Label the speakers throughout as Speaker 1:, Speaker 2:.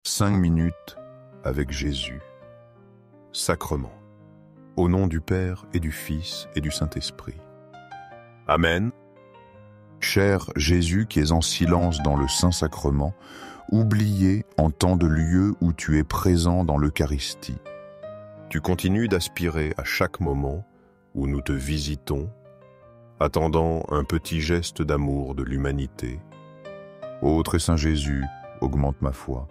Speaker 1: 5 minutes avec Jésus. Sacrement. Au nom du Père et du Fils et du Saint-Esprit. Amen. Cher Jésus qui es en silence dans le Saint-Sacrement, oublié en tant de lieux où tu es présent dans l'Eucharistie. Tu continues d'aspirer à chaque moment où nous te visitons, attendant un petit geste d'amour de l'humanité. Ô très Saint Jésus, augmente ma foi.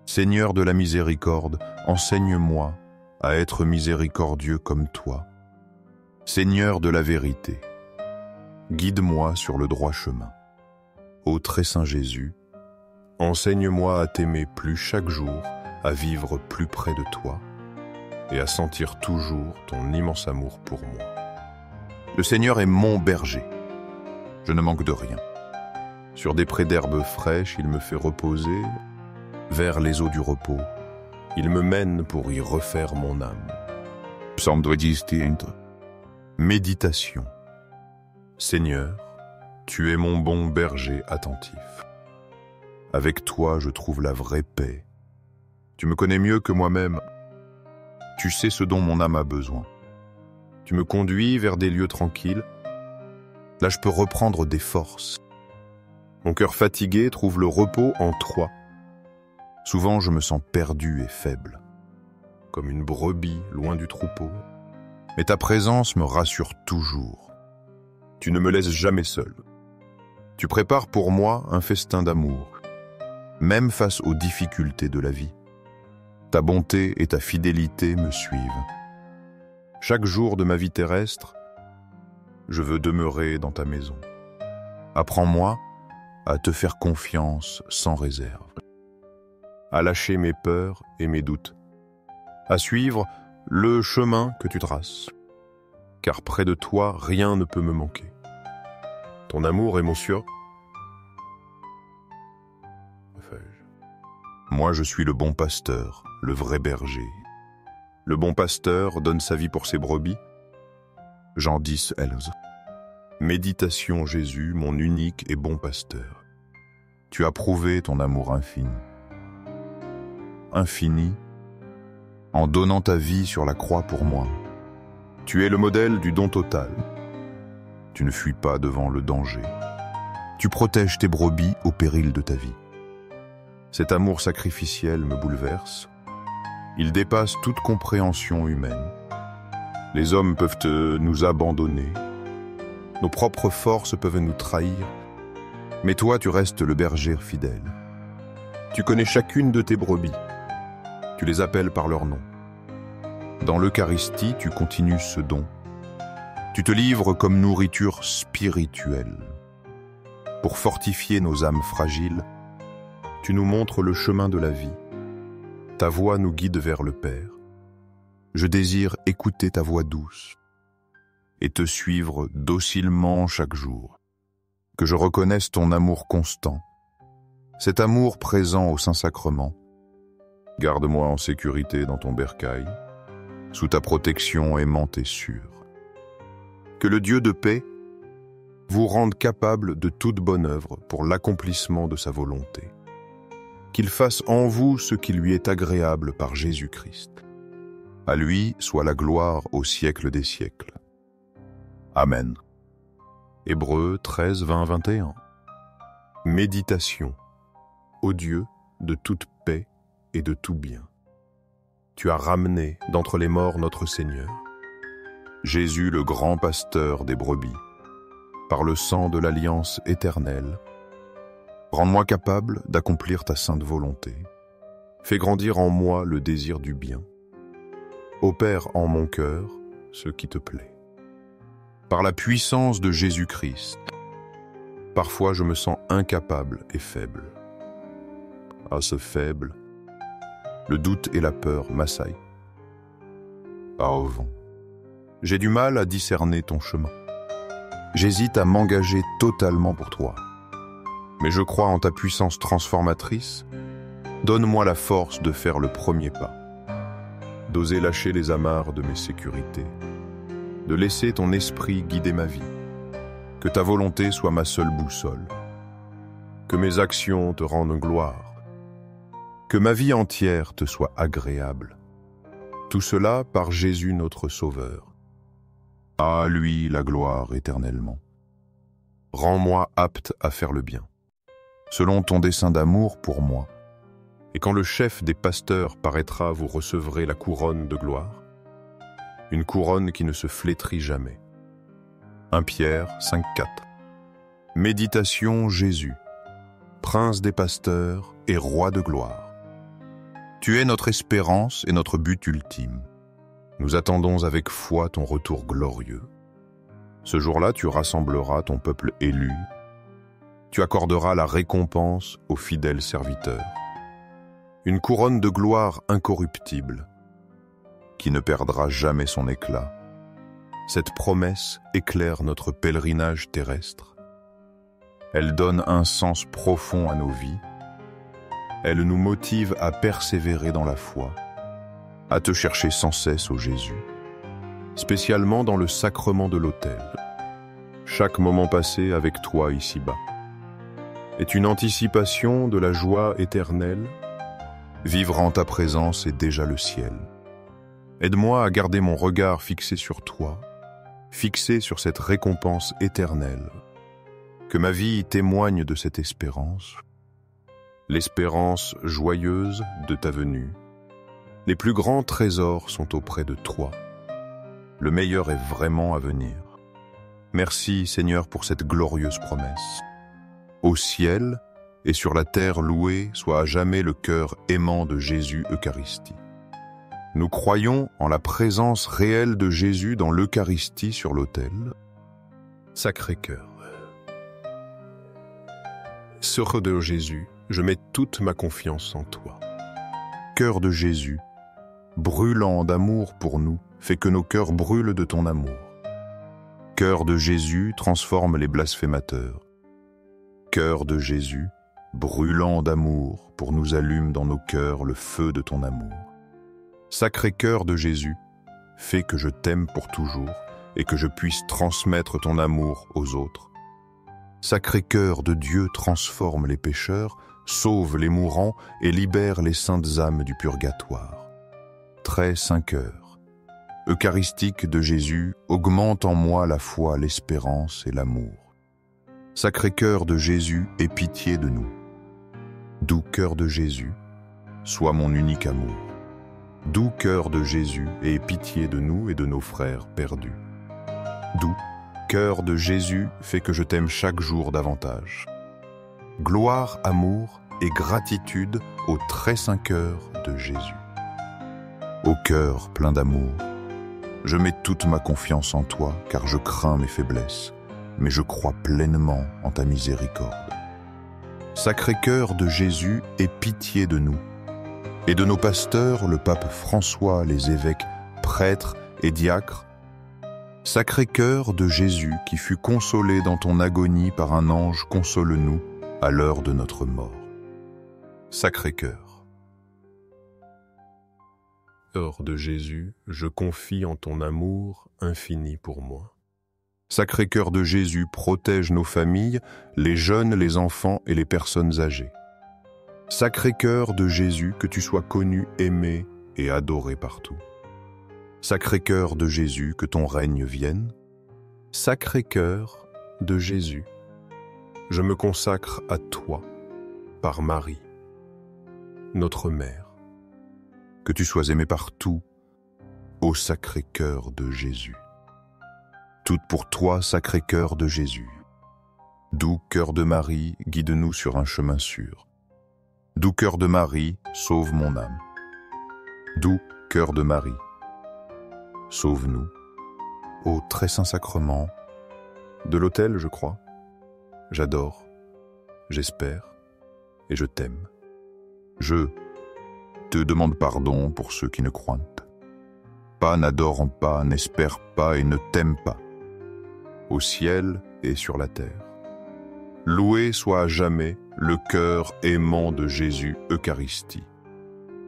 Speaker 1: Seigneur de la miséricorde, enseigne-moi à être miséricordieux comme toi. Seigneur de la vérité, guide-moi sur le droit chemin. Ô très Saint Jésus, enseigne-moi à t'aimer plus chaque jour, à vivre plus près de toi et à sentir toujours ton immense amour pour moi. Le Seigneur est mon berger. Je ne manque de rien. Sur des prés d'herbes fraîches, il me fait reposer. Vers les eaux du repos, il me mène pour y refaire mon âme. Psaume 25. Méditation. Seigneur, tu es mon bon berger attentif. Avec toi, je trouve la vraie paix. Tu me connais mieux que moi-même. Tu sais ce dont mon âme a besoin. Tu me conduis vers des lieux tranquilles. Là, je peux reprendre des forces. Mon cœur fatigué trouve le repos en toi. Souvent, je me sens perdu et faible, comme une brebis loin du troupeau. Mais ta présence me rassure toujours. Tu ne me laisses jamais seul. Tu prépares pour moi un festin d'amour, même face aux difficultés de la vie. Ta bonté et ta fidélité me suivent. Chaque jour de ma vie terrestre, je veux demeurer dans ta maison. Apprends-moi à te faire confiance sans réserve, à lâcher mes peurs et mes doutes, à suivre le chemin que tu traces, car près de toi, rien ne peut me manquer. Ton amour est mon sûr. Moi, je suis le bon pasteur, le vrai berger. Le bon pasteur donne sa vie pour ses brebis. Jean 10, 11. Méditation Jésus, mon unique et bon pasteur. Tu as prouvé ton amour infini. Infini, en donnant ta vie sur la croix pour moi. Tu es le modèle du don total. Tu ne fuis pas devant le danger. Tu protèges tes brebis au péril de ta vie. Cet amour sacrificiel me bouleverse. Il dépasse toute compréhension humaine. Les hommes peuvent nous abandonner. Nos propres forces peuvent nous trahir. Mais toi, tu restes le berger fidèle. Tu connais chacune de tes brebis. Tu les appelles par leur nom. Dans l'Eucharistie, tu continues ce don. Tu te livres comme nourriture spirituelle. Pour fortifier nos âmes fragiles, tu nous montres le chemin de la vie. Ta voix nous guide vers le Père. Je désire écouter ta voix douce et te suivre docilement chaque jour. Que je reconnaisse ton amour constant, cet amour présent au Saint-Sacrement. Garde-moi en sécurité dans ton bercail, sous ta protection aimante et sûre. Que le Dieu de paix vous rende capable de toute bonne œuvre pour l'accomplissement de sa volonté. Qu'il fasse en vous ce qui lui est agréable par Jésus-Christ. À lui soit la gloire au siècle des siècles. Amen. Hébreux 13, 20, 21. Méditation. Ô Dieu de toute paix et de tout bien. Tu as ramené d'entre les morts notre Seigneur, Jésus le grand pasteur des brebis, par le sang de l'alliance éternelle. Rends-moi capable d'accomplir ta sainte volonté. Fais grandir en moi le désir du bien. Opère en mon cœur ce qui te plaît. Par la puissance de Jésus-Christ, parfois je me sens incapable et faible. À ce faible, le doute et la peur m'assaillent. Au vent, j'ai du mal à discerner ton chemin. J'hésite à m'engager totalement pour toi. Mais je crois en ta puissance transformatrice. Donne-moi la force de faire le premier pas, d'oser lâcher les amarres de mes sécurités, de laisser ton esprit guider ma vie, que ta volonté soit ma seule boussole, que mes actions te rendent gloire, Que ma vie entière te soit agréable. Tout cela par Jésus notre Sauveur. À lui la gloire éternellement. Rends-moi apte à faire le bien, selon ton dessein d'amour pour moi. Et quand le chef des pasteurs paraîtra, vous recevrez la couronne de gloire, une couronne qui ne se flétrit jamais. 1 Pierre 5,4. Méditation Jésus, Prince des pasteurs et Roi de gloire. Tu es notre espérance et notre but ultime. Nous attendons avec foi ton retour glorieux. Ce jour-là, tu rassembleras ton peuple élu. Tu accorderas la récompense aux fidèles serviteurs. Une couronne de gloire incorruptible, qui ne perdra jamais son éclat. Cette promesse éclaire notre pèlerinage terrestre. Elle donne un sens profond à nos vies. Elle nous motive à persévérer dans la foi, à te chercher sans cesse ô Jésus, spécialement dans le sacrement de l'autel. Chaque moment passé avec toi ici-bas est une anticipation de la joie éternelle. Vivre en ta présence est déjà le ciel. Aide-moi à garder mon regard fixé sur toi, fixé sur cette récompense éternelle. Que ma vie témoigne de cette espérance, l'espérance joyeuse de ta venue. Les plus grands trésors sont auprès de toi. Le meilleur est vraiment à venir. Merci Seigneur pour cette glorieuse promesse. Au ciel et sur la terre loué soit à jamais le cœur aimant de Jésus Eucharistie. Nous croyons en la présence réelle de Jésus dans l'Eucharistie sur l'autel. Sacré-Cœur. Sœur de Jésus, je mets toute ma confiance en toi. Cœur de Jésus, brûlant d'amour pour nous, fais que nos cœurs brûlent de ton amour. Cœur de Jésus, transforme les blasphémateurs. Cœur de Jésus, brûlant d'amour, pour nous allume dans nos cœurs le feu de ton amour. Sacré cœur de Jésus, fais que je t'aime pour toujours et que je puisse transmettre ton amour aux autres. Sacré cœur de Dieu, transforme les pécheurs, sauve les mourants et libère les saintes âmes du purgatoire. Très saint cœur, eucharistique de Jésus, augmente en moi la foi, l'espérance et l'amour. Sacré cœur de Jésus, aie pitié de nous. Doux cœur de Jésus, sois mon unique amour. Doux cœur de Jésus, aie pitié de nous et de nos frères perdus. Doux cœur de Jésus, fais que je t'aime chaque jour davantage. Gloire, amour et gratitude au très saint cœur de Jésus. Ô cœur plein d'amour, je mets toute ma confiance en toi, car je crains mes faiblesses, mais je crois pleinement en ta miséricorde. Sacré cœur de Jésus, aie pitié de nous, et de nos pasteurs, le pape François, les évêques, prêtres et diacres. Sacré cœur de Jésus, qui fut consolé dans ton agonie par un ange, console-nous à l'heure de notre mort. Sacré cœur. Cœur de Jésus, je confie en ton amour infini pour moi. Sacré cœur de Jésus, protège nos familles, les jeunes, les enfants et les personnes âgées. Sacré cœur de Jésus, que tu sois connu, aimé et adoré partout. Sacré cœur de Jésus, que ton règne vienne. Sacré cœur de Jésus, je me consacre à toi par Marie, notre mère. Que tu sois aimé partout, ô sacré cœur de Jésus. Tout pour toi, sacré cœur de Jésus. Doux cœur de Marie, guide-nous sur un chemin sûr. Doux cœur de Marie, sauve mon âme. Doux cœur de Marie, sauve-nous. Ô très saint sacrement, de l'autel, je crois, j'adore, j'espère et je t'aime. Je te demande pardon pour ceux qui ne croient pas, n'adorent pas, n'espèrent pas et ne t'aiment pas, au ciel et sur la terre. Loué soit à jamais le cœur aimant de Jésus Eucharistie.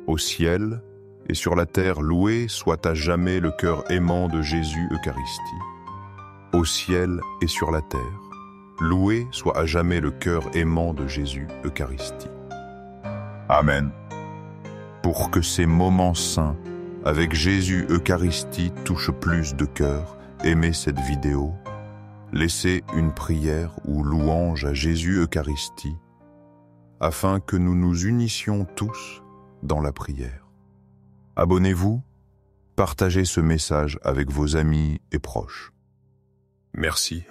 Speaker 1: Au ciel et sur la terre, loué soit à jamais le cœur aimant de Jésus Eucharistie. Au ciel et sur la terre, loué soit à jamais le cœur aimant de Jésus Eucharistie. Amen. Pour que ces moments saints avec Jésus Eucharistie touchent plus de cœurs, aimez cette vidéo. Laissez une prière ou louange à Jésus Eucharistie afin que nous nous unissions tous dans la prière. Abonnez-vous, partagez ce message avec vos amis et proches.
Speaker 2: Merci.